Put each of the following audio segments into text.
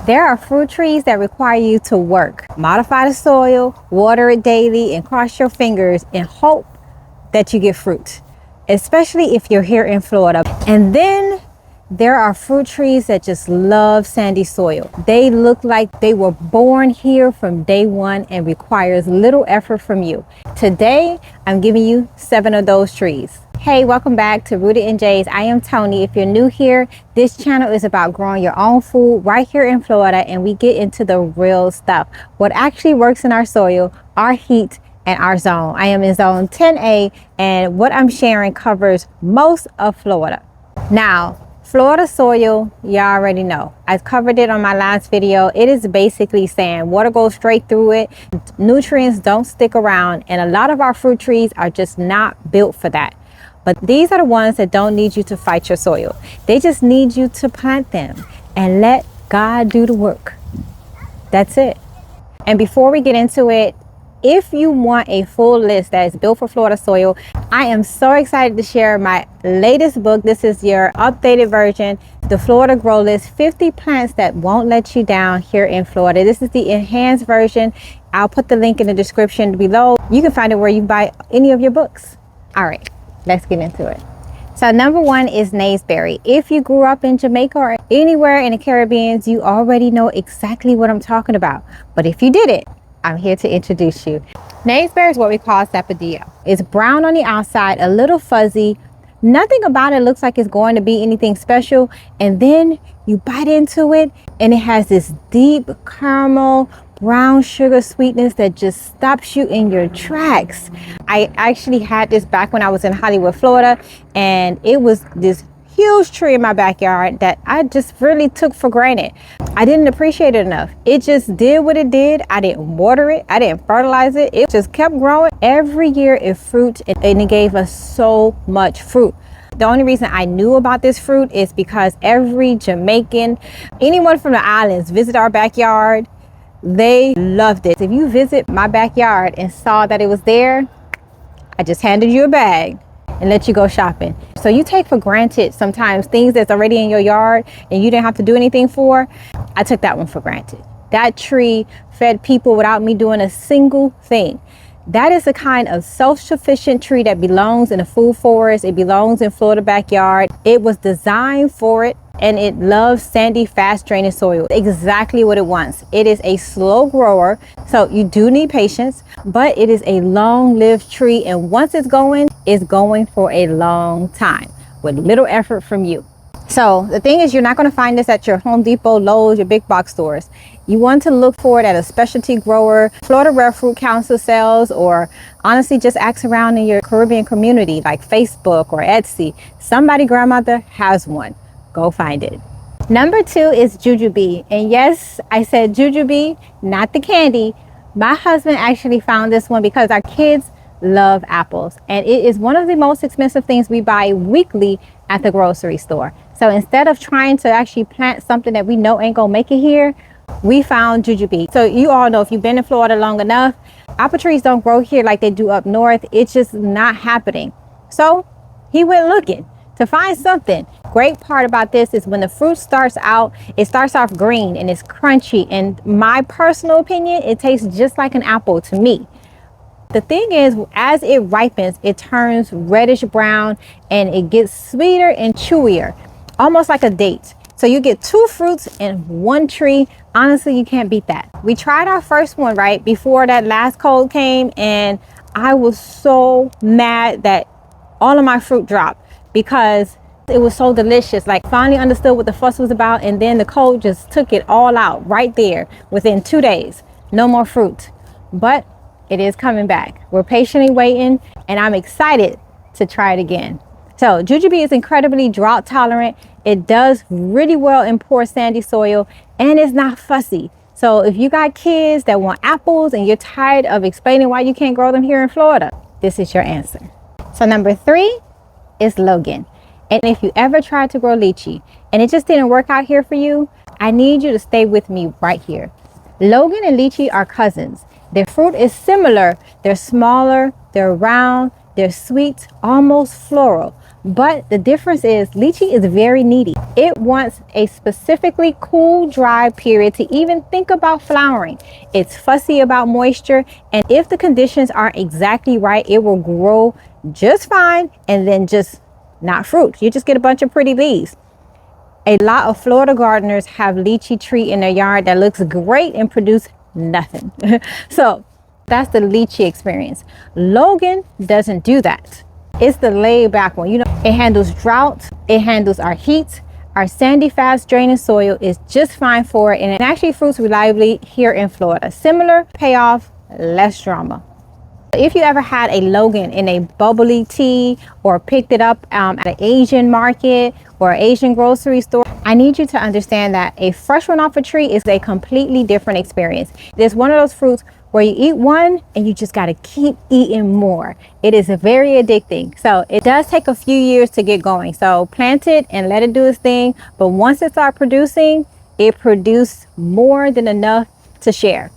There are fruit trees that require you to work, modify the soil, water it daily, and cross your fingers and hope that you get fruit, especially if you're here in Florida. And then there are fruit trees that just love sandy soil. They look like they were born here from day one and requires little effort from you. Today, I'm giving you 7 of those trees. Hey, welcome back to Rooted in J's. I am Tony. If you're new here, this channel is about growing your own food right here in Florida, and we get into the real stuff. What actually works in our soil, our heat, and our zone. I am in zone 10A, and what I'm sharing covers most of Florida. Now, Florida soil, you already know. I covered it on my last video. It is basically sand. Water goes straight through it. Nutrients don't stick around, and a lot of our fruit trees are just not built for that. But these are the ones that don't need you to fight your soil. They just need you to plant them and let God do the work. That's it. And before we get into it, if you want a full list that is built for Florida soil, I am so excited to share my latest book. This is your updated version, the Florida Grow List, 50 plants that won't let you down here in Florida. This is the enhanced version. I'll put the link in the description below. You can find it where you buy any of your books. All right, let's get into it. So number 1 is Nazberry. If you grew up in Jamaica or anywhere in the Caribbean, you already know exactly what I'm talking about. But if you didn't, I'm here to introduce you. Naseberry is what we call Sapodilla. It's brown on the outside, a little fuzzy. Nothing about it looks like it's going to be anything special. And then you bite into it and it has this deep caramel, brown sugar sweetness that just stops you in your tracks. I actually had this back when I was in Hollywood, Florida, and it was this huge tree in my backyard that I just really took for granted. I didn't appreciate it enough. It just did what it did. I didn't water it. I didn't fertilize it. It just kept growing. Every year it fruit, and it gave us so much fruit. The only reason I knew about this fruit is because every Jamaican, anyone from the islands visit our backyard. They loved it. If you visit my backyard and saw that it was there, I just handed you a bag and let you go shopping. So you take for granted sometimes things that's already in your yard and you didn't have to do anything for. I took that one for granted. That tree fed people without me doing a single thing. That is the kind of self-sufficient tree that belongs in a food forest. It belongs in Florida backyard. It was designed for it, and it loves sandy, fast draining soil. Exactly what it wants. It is a slow grower, so you do need patience, but it is a long-lived tree, and once it's going for a long time with little effort from you. So the thing is, you're not going to find this at your Home Depot, Lowe's, your big box stores. You want to look for it at a specialty grower, Florida Rare Fruit Council sells, or honestly just ask around in your Caribbean community like Facebook or Etsy. Somebody grandmother has one. Go find it. Number 2 is Juju Bee. And yes, I said Juju Bee, not the candy. My husband actually found this one because our kids love apples. And it is one of the most expensive things we buy weekly at the grocery store. So instead of trying to actually plant something that we know ain't gonna make it here, we found Juju Bee. So you all know, if you've been in Florida long enough, apple trees don't grow here like they do up north. It's just not happening. So he went looking to find something. Great part about this is when the fruit starts out, it starts off green and it's crunchy. And my personal opinion, it tastes just like an apple to me. The thing is, as it ripens, it turns reddish brown and it gets sweeter and chewier, almost like a date. So you get 2 fruits in one tree. Honestly, you can't beat that. We tried our first one right before that last cold came, and I was so mad that all of my fruit dropped because it was so delicious. Like, finally understood what the fuss was about, and then the cold just took it all out right there within 2 days. No more fruit, but it is coming back. We're patiently waiting, and I'm excited to try it again. So Juju Bee is incredibly drought tolerant. It does really well in poor sandy soil, and it's not fussy. So if you got kids that want apples and you're tired of explaining why you can't grow them here in Florida, this is your answer. So number 3 is Logan. And if you ever tried to grow lychee and it just didn't work out here for you, I need you to stay with me right here. Logan and lychee are cousins. Their fruit is similar. They're smaller, they're round, They're sweet, almost floral. But the difference is lychee is very needy. It wants a specifically cool, dry period to even think about flowering. It's fussy about moisture, and if the conditions aren't exactly right, it will grow just fine and then just not fruit. You just get a bunch of pretty leaves. A lot of Florida gardeners have lychee tree in their yard that looks great and produce nothing. So that's the lychee experience. Logan doesn't do that. It's the laid back one. You know, it handles drought, it handles our heat. Our sandy, fast draining soil is just fine for it, and it actually fruits reliably here in Florida. Similar payoff, less drama. If you ever had a Logan in a bubbly tea or picked it up at an Asian market or Asian grocery store, I need you to understand that a fresh one off a tree is a completely different experience. It's one of those fruits where you eat one and you just got to keep eating more. It is very addicting. So it does take a few years to get going. So plant it and let it do its thing. But once it starts producing, it produces more than enough to share.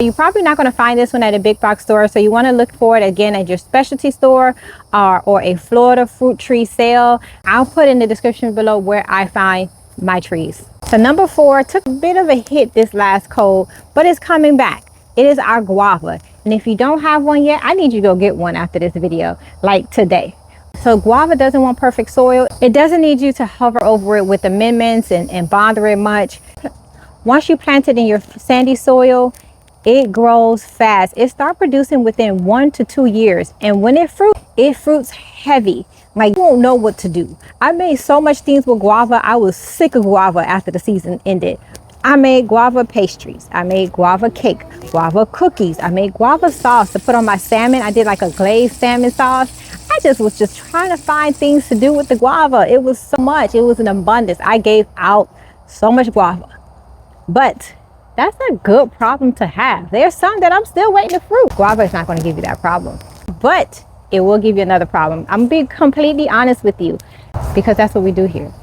You're probably not going to find this one at a big box store, so you want to look for it again at your specialty store or a Florida fruit tree sale. I'll put in the description below where I find my trees. So number 4 took a bit of a hit this last cold, but it's coming back. It is our guava, and if you don't have one yet, I need you to go get one after this video, like today. So guava doesn't want perfect soil. It doesn't need you to hover over it with amendments and bother it much. Once you plant it in your sandy soil, it grows fast. It starts producing within 1 to 2 years. And when it fruits heavy. Like, you won't know what to do. I made so much things with guava. I was sick of guava after the season ended. I made guava pastries. I made guava cake, guava cookies. I made guava sauce to put on my salmon. I did like a glazed salmon sauce. I was just trying to find things to do with the guava. It was so much. It was an abundance. I gave out so much guava. But that's a good problem to have. There's some that I'm still waiting to fruit. Guava is not going to give you that problem, but it will give you another problem. I'm going to be completely honest with you because that's what we do here.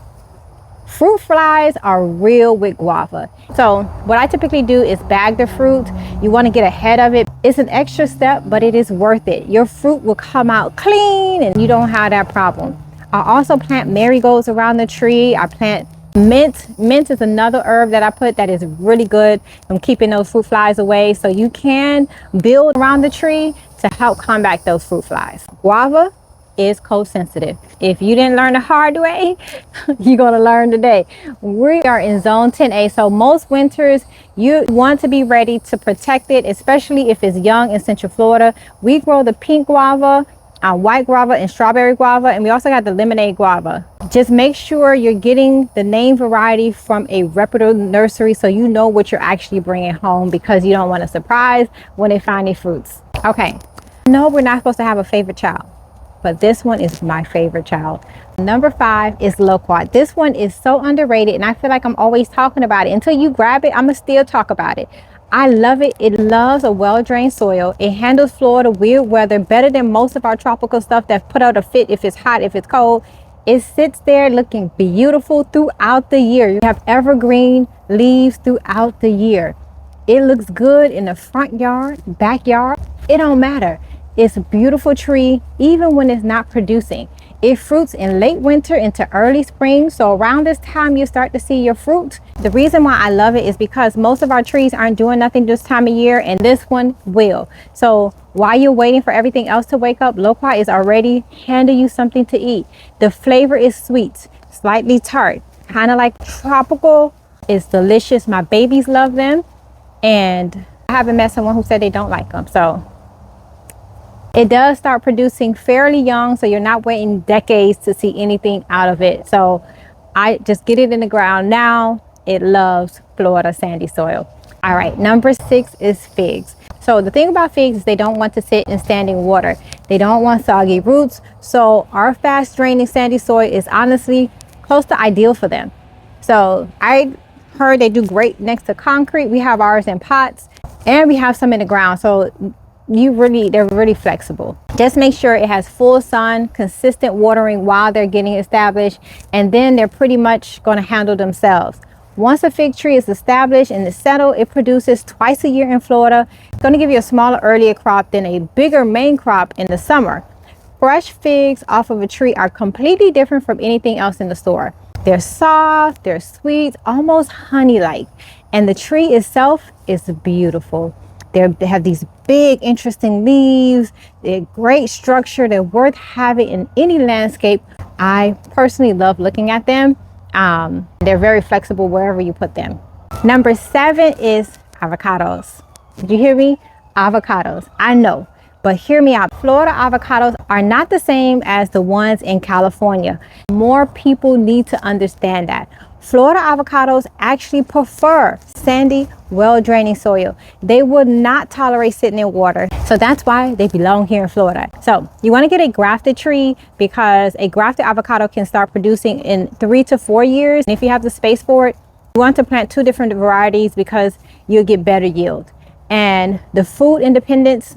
Fruit flies are real with guava. So what I typically do is bag the fruit. You want to get ahead of it. It's an extra step, but it is worth it. Your fruit will come out clean and you don't have that problem. I also plant marigolds around the tree. I plant mint. Mint is another herb that I put that is really good from keeping those fruit flies away. So you can build around the tree to help combat those fruit flies. Guava is cold sensitive. If you didn't learn the hard way, you're going to learn today. We are in zone 10A, so most winters you want to be ready to protect it, especially if it's young in Central Florida. We grow the pink guava, white guava, and strawberry guava, and we also got the lemonade guava. Just make sure you're getting the name variety from a reputable nursery so you know what you're actually bringing home, because you don't want a surprise when they find these fruits. Okay, no, we're not supposed to have a favorite child, but this one is my favorite child. Number 5 is Loquat. This one is so underrated, and I feel like I'm always talking about it. Until you grab it, I'm gonna still talk about it. I love it. It loves a well-drained soil. It handles Florida weird weather better than most of our tropical stuff that put out a fit if it's hot, if it's cold. It sits there looking beautiful throughout the year. You have evergreen leaves throughout the year. It looks good in the front yard, backyard. It don't matter. It's a beautiful tree even when it's not producing. It fruits in late winter into early spring. So around this time you start to see your fruit. The reason why I love it is because most of our trees aren't doing nothing this time of year, and this one will. So while you're waiting for everything else to wake up, Loquat is already handing you something to eat. The flavor is sweet, slightly tart, kind of like tropical. It's delicious. My babies love them, and I haven't met someone who said they don't like them. So it does start producing fairly young, so you're not waiting decades to see anything out of it. So I just get it in the ground now. It loves Florida sandy soil. All right, number 6 is figs. So the thing about figs is they don't want to sit in standing water. They don't want soggy roots. So our fast draining sandy soil is honestly close to ideal for them. So I heard they do great next to concrete. We have ours in pots, and we have some in the ground. So they're really flexible. Just make sure it has full sun, consistent watering while they're getting established, and then they're pretty much going to handle themselves. Once a fig tree is established and is settled, it produces twice a year in Florida. It's going to give you a smaller, earlier crop than a bigger main crop in the summer. fresh figs off of a tree are completely different from anything else in the store. They're soft, they're sweet, almost honey-like. And the tree itself is beautiful. They have these big, interesting leaves. They're great structure. They're worth having in any landscape. I personally love looking at them. They're very flexible wherever you put them. Number 7 is avocados. Did you hear me? Avocados. I know, but hear me out. Florida avocados are not the same as the ones in California. More people need to understand that. Florida avocados actually prefer sandy, well-draining soil. They would not tolerate sitting in water. So that's why they belong here in Florida. So you want to get a grafted tree because a grafted avocado can start producing in 3 to 4 years. And if you have the space for it, you want to plant 2 different varieties because you'll get better yield. And the food independence,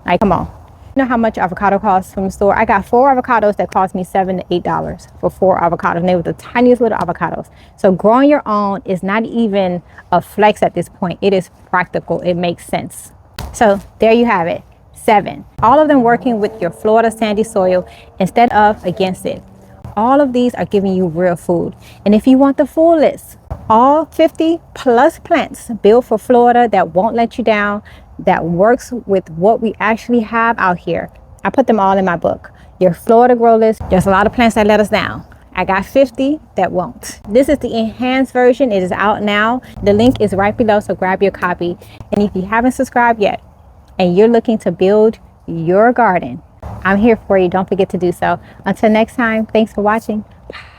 like, come on. You know how much avocado costs from the store? I got 4 avocados that cost me $7 to $8 for 4 avocados. And they were the tiniest little avocados. So growing your own is not even a flex at this point. It is practical. It makes sense. So there you have it. 7. All of them working with your Florida sandy soil instead of against it. All of these are giving you real food. And if you want the full list, all 50 plus plants built for Florida that won't let you down, that works with what we actually have out here. I put them all in my book, Your Florida Grow List. There's a lot of plants that let us down. I got 50 that won't. This is the enhanced version. It is out now. The link is right below, so grab your copy. And if you haven't subscribed yet and you're looking to build your garden, I'm here for you. Don't forget to do so. Until next time, thanks for watching. Bye.